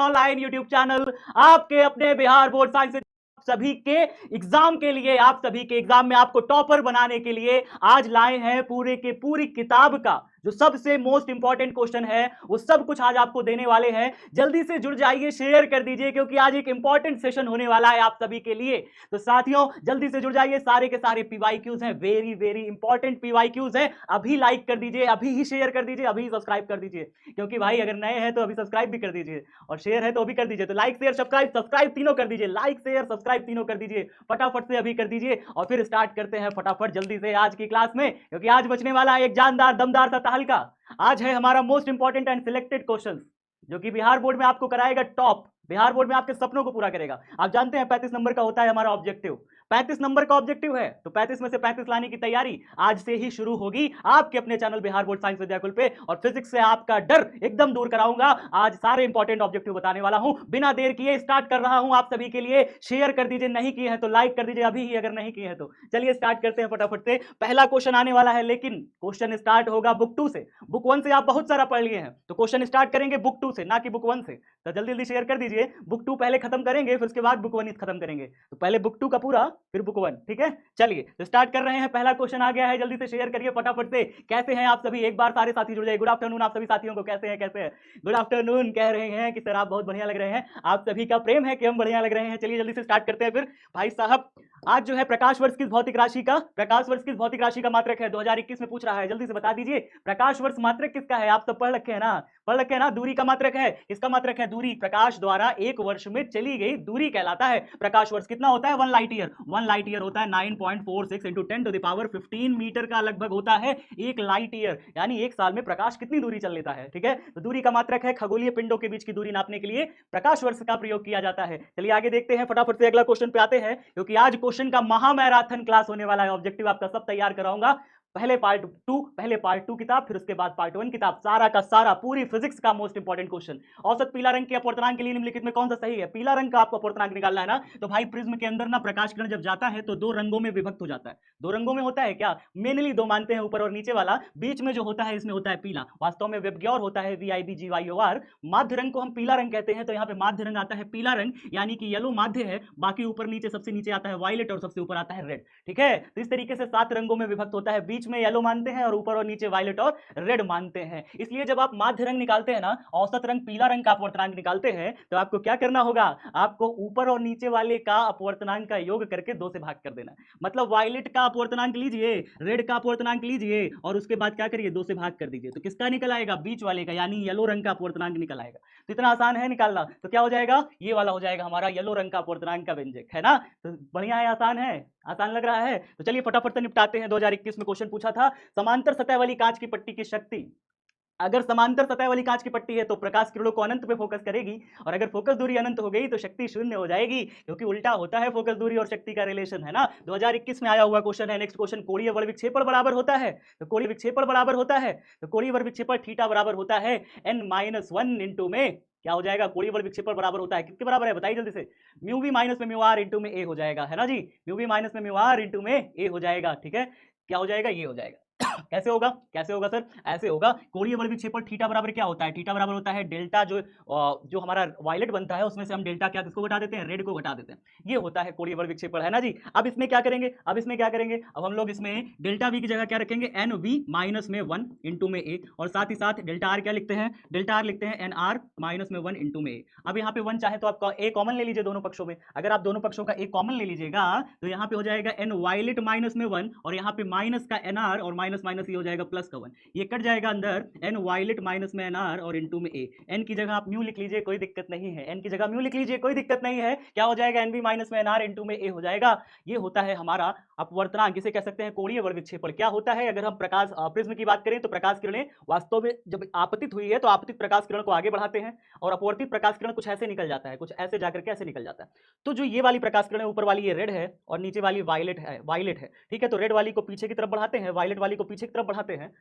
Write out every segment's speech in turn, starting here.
Online YouTube channel आपके अपने Bihar board science सभी के एग्जाम के लिए, आप सभी के एग्जाम में आपको टॉपर बनाने के लिए आज लाए हैं पूरे के पूरी किताब का जो सबसे मोस्ट इंपॉर्टेंट क्वेश्चन है वो सब कुछ आज आपको देने वाले हैं। जल्दी से जुड़ जाइए, शेयर कर दीजिए क्योंकि आज एक इंपॉर्टेंट सेशन होने वाला है आप सभी के लिए। तो साथियों जल्दी से जुड़ जाइए, सारे के सारे पीवाईक्यूज हैं, वेरी वेरी इंपॉर्टेंट पीवाईक्यूज हैं। अभी लाइक कर दीजिए, अभी ही शेयर कर दीजिए, अभी सब्सक्राइब कर दीजिए क्योंकि भाई अगर नए हैं तो अभी सब्सक्राइब भी कर दीजिए और शेयर है तो अभी कर दीजिए। तो लाइक शेयर सब्सक्राइब, सब्सक्राइब तीनों कर दीजिए, लाइक शेयर सब्सक्राइब तीनों कर दीजिए, फटाफट से अभी कर दीजिए और फिर स्टार्ट करते हैं फटाफट जल्दी से आज की क्लास में, क्योंकि आज बचने वाला है एक जानदार दमदार सा तहलका। आज है हमारा most important and selected question जो कि बिहार बोर्ड में आपको कराएगा टॉप, बिहार बोर्ड में आपके सपनों को पूरा करेगा। आप जानते हैं 35 नंबर का होता है हमारा ऑब्जेक्टिव, 35 नंबर का ऑब्जेक्टिव है तो 35 में से 35 लाने की तैयारी आज से ही शुरू होगी आपके अपने channel Bihar board science Vidyakul पे। और फिजिक्स से आपका डर एकदम दूर कराऊंगा। आज सारे इंपॉर्टेंट ऑब्जेक्टिव बताने वाला हूं, बिना देर किए स्टार्ट कर रहा हूं आप सभी के लिए। शेयर कर दीजिए, नहीं किए हैं तो लाइक कर दीजिए अभी ही, अगर नहीं किए हैं तो। चलिए स्टार्ट करते हैं फटाफट से। पहला क्वेश्चन आने वाला है, लेकिन क्वेश्चन स्टार्ट होगा बुक 2 से। बुक 1 से आप बहुत सारा पढ़ लिए हैं तो क्वेश्चन स्टार्ट करेंगे बुक 2 से, ना कि बुक 1 से। तो जल्दी जल्दी शेयर कर दीजिए। बुक 2 पहले खत्म करेंगे फिर उसके बाद बुक 1 खत्म करेंगे, तो पहले बुक 2 का पूरा फिर बुक 1, ठीक है। चलिए तो स्टार्ट कर रहे हैं। पहला क्वेश्चन आ गया है, जल्दी से शेयर करिए फटाफट से। कैसे हैं आप सभी, एक बार सारे साथी जुड़ जाइए। गुड आफ्टरनून आप सभी साथियों को, कैसे हैं कैसे हैं? गुड आफ्टरनून कह रहे हैं कि सर आप बहुत बढ़िया लग रहे हैं, आप सभी का प्रेम है कि हम बढ़िया लग रहे हैं। चलिए जल्दी से स्टार्ट करते हैं फिर। भाई साहब आज जो है प्रकाश वर्ष किस भौतिक राशि का, प्रकाश वर्ष किस भौतिक राशि का मात्रक है 2021 में पूछ रहा है, जल्दी से बता दीजिए। प्रकाश वर्ष मात्रक किसका है, आप सब पढ़ रखे हैं ना, पढ़ रखे हैं ना। दूरी का मात्रक है, किसका मात्रक है, दूरी। प्रकाश द्वारा एक वर्ष में चली गई दूरी कहलाता है प्रकाश वर्ष। कितना होता है, 1 लाइट ईयर। 1 लाइट ईयर होता है 9.46 into 10 to the power 15 metre का लगभग होता है 1 लाइट ईयर, यानी एक साल में प्रकाश कितनी दूरी चल लेता है, ठीक है। तो दूरी का मात्रक है, खगोलीय पिंडों के बीच की दूरी नापने के लिए प्रकाश वर्ष का प्रयोग किया जाता है। चलिए आगे देखते हैं फटाफट से, अगला क्वेश्चन पे आते हैं क्योंकि आज क्वेश्चन का महामैराथन क्लास होने वाला है। ऑब्जेक्टिव आपका सब तैयार कराऊंगा। पहले पार्ट 2 किताब, फिर उसके बाद पार्ट 1 किताब, सारा का सारा पूरी फिजिक्स का मोस्ट इंपॉर्टेंट क्वेश्चन। औसत पीला रंग के अपवर्तनांक के लिए निम्नलिखित में कौन सा सही है। पीला रंग का आपको अपवर्तनांक निकालना है ना, तो भाई प्रिज्म के अंदर ना प्रकाश किरण जब जाता है तो 2 रंगों में विभक्त हो जाता है। 2 रंगों में होता है क्या, मेनली 2 मानते हैं, ऊपर और नीचे वाला। बीच में जो होता है इसमें होता है पीला, वास्तव में वेबग्योर होता है VIBGYOR। माध्य रंग को हम पीला रंग कहते हैं, तो यहाँ पे माध्य रंग आता है पीला रंग, यानी कि येलो माध्य है। बाकी ऊपर नीचे, सबसे नीचे आता है वायलेट और सबसे ऊपर आता है रेड, ठीक है। तो इस तरीके से 7 रंगों में विभक्त होता है, बीच में येलो मानते हैं और ऊपर और नीचे वायलेट और रेड मानते हैं। इसलिए जब आप माध्य रंग निकालते हैं ना, औसत रंग पीला रंग का अपवर्तनांक निकालते हैं, तो आपको क्या करना होगा, आपको ऊपर और नीचे वाले का अपवर्तनांक का योग करके 2 से भाग कर देना। मतलब वायलेट का अपवर्तनांक लीजिए, रेड का अपवर्तनांक लीजिए और उसके बाद क्या करिए, 2 से भाग कर दीजिए। तो किसका निकल आएगा, बीच वाले का, यानी येलो रंग का अपवर्तनांक निकल आएगा। तो इतना आसान है निकालना। तो क्या हो जाएगा, ये वाला हो जाएगा हमारा येलो रंग का अपवर्तनांक का व्यंजक, है ना। तो बढ़िया है, आसान है, आसान लग रहा है। तो चलिए फटाफट से निपटाते हैं। 2021 में क्वेश्चन पूछा था, समांतर सतह वाली कांच की पट्टी की शक्ति, अगर समांतर सतह वाली कांच की पट्टी है तो प्रकाश किरणों को अनंत पे फोकस करेगी, और अगर फोकस दूरी अनंत हो गई तो शक्ति शून्य हो जाएगी, क्योंकि उल्टा होता है फोकस दूरी और शक्ति का रिलेशन, है ना। 2021 में आया हुआ क्वेश्चन है। नेक्स्ट क्वेश्चन, कोणीय बल विक्षेपण बराबर होता है, तो कोणीय विक्षेपण बराबर होता है, तो कोणीय बल विक्षेपण थीटा बराबर होता है n-1 इंटू में क्या हो जाएगा, कोणीय बल विक्षेपण बराबर होता है, किसके बराबर है बताइए जल्दी से, म्यू वी माइनस में म्यू आर इंटू में ए हो जाएगा, है ना जी। म्यू वी माइनस में म्यू आर इंटू में ए हो जाएगा, ठीक है। क्या हो जाएगा, ये हो जाएगा। कैसे होगा, कैसे होगा सर, ऐसे होगा। कोणीय बल विक्षेपण थीटा बराबर क्या होता है, थीटा बराबर होता है डेल्टा, जो हमारा वायलेट बनता है उसमें से हम डेल्टा क्या किसको घटा देते हैं, रेड को घटा देते हैं। ये होता है कोणीय बल विक्षेपण, है ना जी। अब इसमें क्या करेंगे, अब इसमें क्या करेंगे, अब हम लोग इसमें डेल्टा वी की जगह क्या रखेंगे, एन वी माइनस में 1 इंटू में ए, और साथ ही साथ डेल्टा आर क्या लिखते हैं, डेल्टा आर लिखते हैं एन आर माइनस में 1 इंटू में ए। अब यहाँ पे 1 चाहे तो आपका ए कॉमन ले लीजिए दोनों पक्षों में। अगर आप दोनों पक्षों का ए कॉमन ले लीजिएगा तो यहाँ पे हो जाएगा एन वायलेट माइनस में 1, और यहाँ पे माइनस का एन आर, और माइनस माइनस ये हो जाएगा प्लस का 1, ये कट जाएगा अंदर, एन वायलेट माइनस में एन आर और इंटू में ए। एन की जगह आप म्यू लिख लीजिए, कोई दिक्कत नहीं है, एन की जगह म्यू लिख लीजिए, कोई दिक्कत नहीं है। क्या हो जाएगा, एन बी माइनस में एन आर इंटू में ए हो जाएगा। ये होता है हमारा अपवर्तनांक, जिसे कह सकते हैं कोणीय बल विक्षेपण। क्या होता है, अगर हम प्रकाश प्रिज्म की बात करें तो प्रकाश किरणें वास्तव में जब आपतित हुई है तो आपतित प्रकाश किरण को आगे बढ़ाते हैं, और अपवर्तित प्रकाश किरण कुछ ऐसे निकल जाता है, कुछ ऐसे जाकर के ऐसे निकल जाता है। तो जो ये वाली प्रकाश किरण है, ऊपर वाली ये रेड है और नीचे वाली वायलेट है, ठीक है। तो रेड वाली को पीछे की तरफ बढ़ाते हैं, वायलेट वाली को पीछे की तरफ बढ़ाते हैं।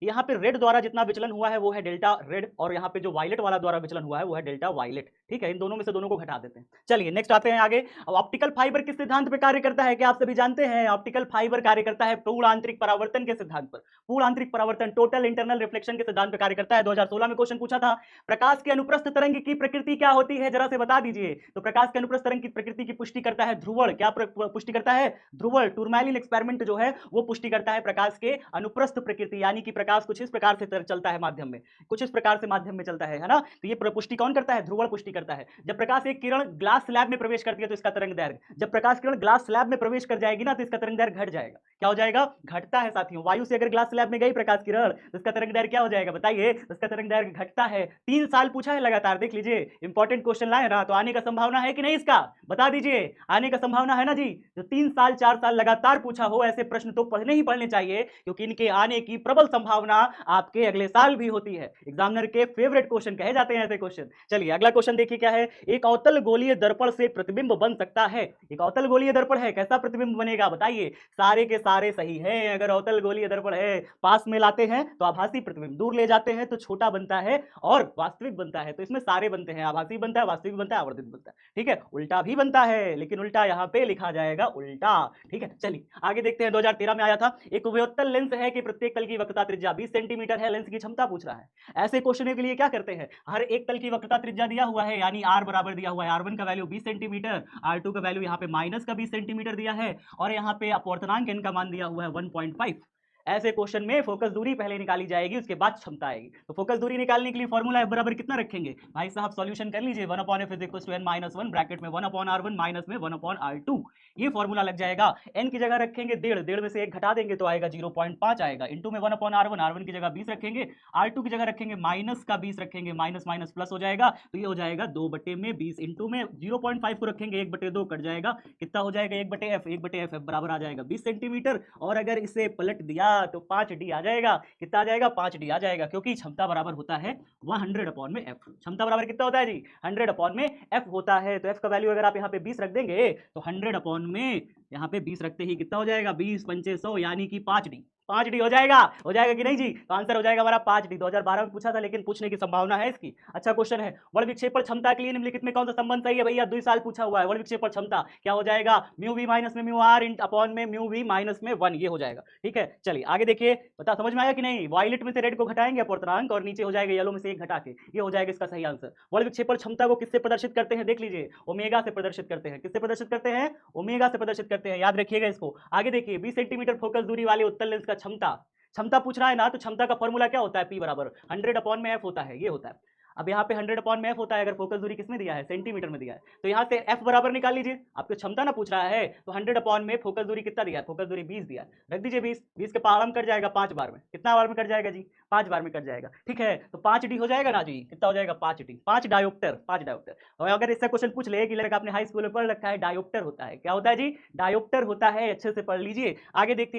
यहाँ पे रेड द्वारा जितना विचलन हुआ है वो है डेल्टा रेड, और यहाँ पे जो वायलेट वाला द्वारा विचलन हुआ है वो है डेल्टा वायलेट। ठीक है, इन दोनों में से दोनों को घटा देते हैं। चलिए नेक्स्ट आते हैं आगे। अब ऑप्टिकल फाइबर किस सिद्धांत पे कार्य करता है, क्या आप सभी जानते हैं? ऑप्टिकल फाइबर कार्य करता है पूर्ण आंतरिक परावर्तन के सिद्धांत पर। पूर्ण आंतरिक परावर्तन, टोटल इंटरनल रिफ्लेक्शन के सिद्धांत पे कार्य करता है। 2016 में क्वेश्चन पूछा था, प्रकाश के अनुप्रस्थ तरंग की प्रकृति क्या होती है, जरा से बता दीजिए। तो प्रकाश के अनुप्रस्थ तरंग की प्रकृति की पुष्टि करता है ध्रुवण। क्या पुष्टि करता है? ध्रुवण। टूरमैलिन एक्सपेरिमेंट जो है वो पुष्टि करता है प्रकाश के अनुप्रस्थ प्रकृति, यानी कि प्रकाश कुछ इस प्रकार से चलता है माध्यम में, कुछ इस प्रकार से माध्यम में चलता है ना। तो ये पुष्टि कौन करता है? ध्रुवण पुष्टि करता है। जब प्रकाश एक किरण ग्लास स्लैब में प्रवेश करती है तो इसका तरंग दैर्घ्य, जब प्रकाश किरण ग्लास स्लैब में प्रवेश कर जाएगी ना तो इसका तरंग दैर्घ्य घट जाएगा। क्या हो जाएगा? घटता है साथियों। वायु से अगर ग्लास स्लैब में गई प्रकाश किरण तो इसका तरंग दैर्घ्य क्या हो जाएगा बताइए? तो इसका तरंग दैर्घ्य घटता है। 3 साल पूछा है लगातार, देख लीजिए इंपॉर्टेंट क्वेश्चन लाए ना, तो आने का संभावना है कि नहीं इसका? बता दीजिए, आने का संभावना है ना जी। जो 3 साल 4 साल लगातार पूछा हो ऐसे प्रश्न तो पढ़ने ही पढ़ने चाहिए, क्योंकि इनके आने की प्रबल संभावना आपके अगले साल भी होती है। एग्जामिनर के फेवरेट क्वेश्चन कहे जाते हैं ऐसे क्वेश्चन। चलिए अगला क्वेश्चन देखिए क्या है। एक अवतल गोलीय दर्पण से प्रतिबिंब बन सकता है। एक अवतल गोलीय दर्पण है, कैसा प्रतिबिंब बनेगा बताइए? सारे के सारे सही हैं। अगर अवतल गोलीय दर्पण है, पास में लाते हैं तो आभासी प्रतिबिंब, दूर ले जाते हैं तो छोटा बनता है और वास्तविक बनता है। तो इसमें सारे बनते हैं, आभासी बनता है, वास्तविक बनता है, आवर्धित बनता है। ठीक है, उल्टा भी बनता है, लेकिन उल्टा यहाँ पे लिखा जाएगा उल्टा। ठीक है, चलिए आगे देखते हैं। 2013 में आया था, एक व्युत्तल लेंस है कि प्रत्येक तल की वक्रता त्रिज्या 20 सेंटीमीटर है, लेंस की क्षमता पूछ रहा है। ऐसे क्वेश्चन के लिए क्या करते हैं, हर एक तल की वक्रता त्रिज्या दिया हुआ है, यानी आर बराबर दिया हुआ है, R1 का वैल्यू 20 सेंटीमीटर, R2 का वैल्यू यहाँ पे माइनस का 20 सेंटीमीटर दिया है, और यहाँ पे अपवर्तनांक n का मान दिया हुआ है 1.5। ऐसे क्वेश्चन में फोकस दूरी पहले निकाली जाएगी, उसके बाद क्षमता आएगी। तो फोकस दूरी निकालने के लिए फॉर्मूला f बराबर कितना रखेंगे भाई साहब? सॉल्यूशन कर लीजिए। 1/f is equal to n minus 1, bracket में 1/r1 माइनस में 1/r2। ये फॉर्मूला लग जाएगा। n की जगह रखेंगे 1.5, 1.5 में से 1 घटा देंगे तो आएगा 0.5 आएगा, इंटू में 1/r1, R1 की जगह 20 रखेंगे, R2 की जगह रखेंगे माइनस का 20 रखेंगे, माइनस माइनस प्लस हो जाएगा, तो ये हो जाएगा 2/20, इंटू में 0.5 को रखेंगे 1/2 कट जाएगा, कितना हो जाएगा 1/f, 1/f बराबर आ जाएगा 20 सेंटीमीटर, और अगर इसे पलट दिया तो 5d आ जाएगा। कितना आ जाएगा? 5d आ जाएगा, क्योंकि क्षमता बराबर होता है 100/f। क्षमता बराबर कितना होता है जी? 100/f होता है। तो f का वैल्यू अगर आप यहाँ पे 20 रख देंगे तो 100/, यहाँ पे 20 रखते ही कितना हो जाएगा? 20 पंचे 100, यानी कि 5d। 5d हो जाएगा कि नहीं जी? तो आंसर हो जाएगा हमारा 5d। 2012 में पूछा था, लेकिन पूछने की संभावना है इसकी। अच्छा क्वेश्चन है, बल विक्षेपण क्षमता के लिए निम्नलिखित में कौन सा संबंध सही है भैया? 2 साल पूछा हुआ है। बल विक्षेपण क्षमता क्या हो जाएगा? म्यू वी माइनस में म्यू आर अपॉन में म्यू वी माइनस में 1, ये हो जाएगा। ठीक है, चलिए आगे देखिए, बता समझ में आया कि नहीं? वायलेट में से रेड को घटाएंगे अपवर्तनांक, और नीचे हो जाएगा येलो में से 1 घटा के, ये हो जाएगा इसका सही आंसर। बल विक्षेपण क्षमता को किससे प्रदर्शित करते हैं? देख लीजिए, ओमेगा से प्रदर्शित करते हैं। किससे प्रदर्शित करते हैं? ओमेगा से प्रदर्शित करते हैं, याद रखिएगा इसको। आगे देखिए, 20 सेंटीमीटर फोकस दूरी वाले उत्तल लेंस का क्षमता पूछ रहा है ना, तो क्षमता का फॉर्मूला क्या होता है? P बराबर 100/f होता है, ये होता है। अब यहाँ पे 100/f होता है, अगर फोकस दूरी किसमें दिया है? सेंटीमीटर में दिया है, तो यहाँ से f बराबर निकाल लीजिए। आपको क्षमता ना पूछ रहा है, तो 100/में फोकस दूरी कितना दिया है? फोकस दूरी 20 दिया है, रख दीजिए 20। 20 के पहाड़ में कट जाएगा 5 बार में, कितना बार में कट जाएगा जी? 5 बार में कट जाएगा। ठीक है, तो 5d हो जाएगा ना जी? कितना हो जाएगा? 5d, 5 dioptre, 5 dioptre. और अगर इससे क्वेश्चन पूछ ले कि लड़का आपने हाई स्कूल में पढ़ रखा है, डायोप्टर होता है, क्या होता है जी? डायोप्टर होता है, अच्छे से पढ़ लीजिए। आगे देखते